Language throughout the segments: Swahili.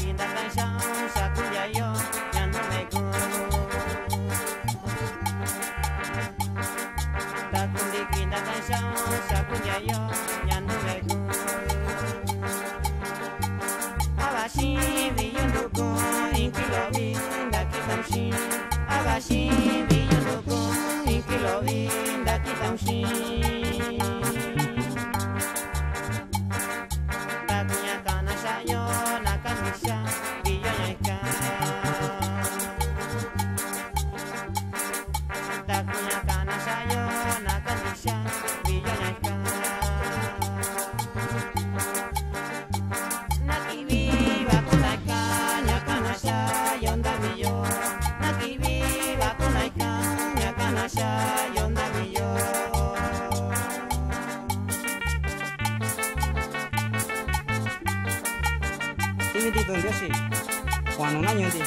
Linda canción, sacudia yo, ya no me linda canción, sacudia yo, ya no me Abashi, viyunduko, inkilobi, dakitamshi. Abashi, viyunduko, inkilobi, dakitamshi. Takunya kana sayo, nakamisha, biyoyaka. Takunya kana sayo, nakamisha, biyoyaka. Nakiviva kunaika, nyakanasha, yondabiyo. Nakiviva kunaika, nyakanasha, yondabiyo. Ini di Tondiosi, Juan Unaño di,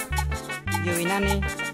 Yoinani.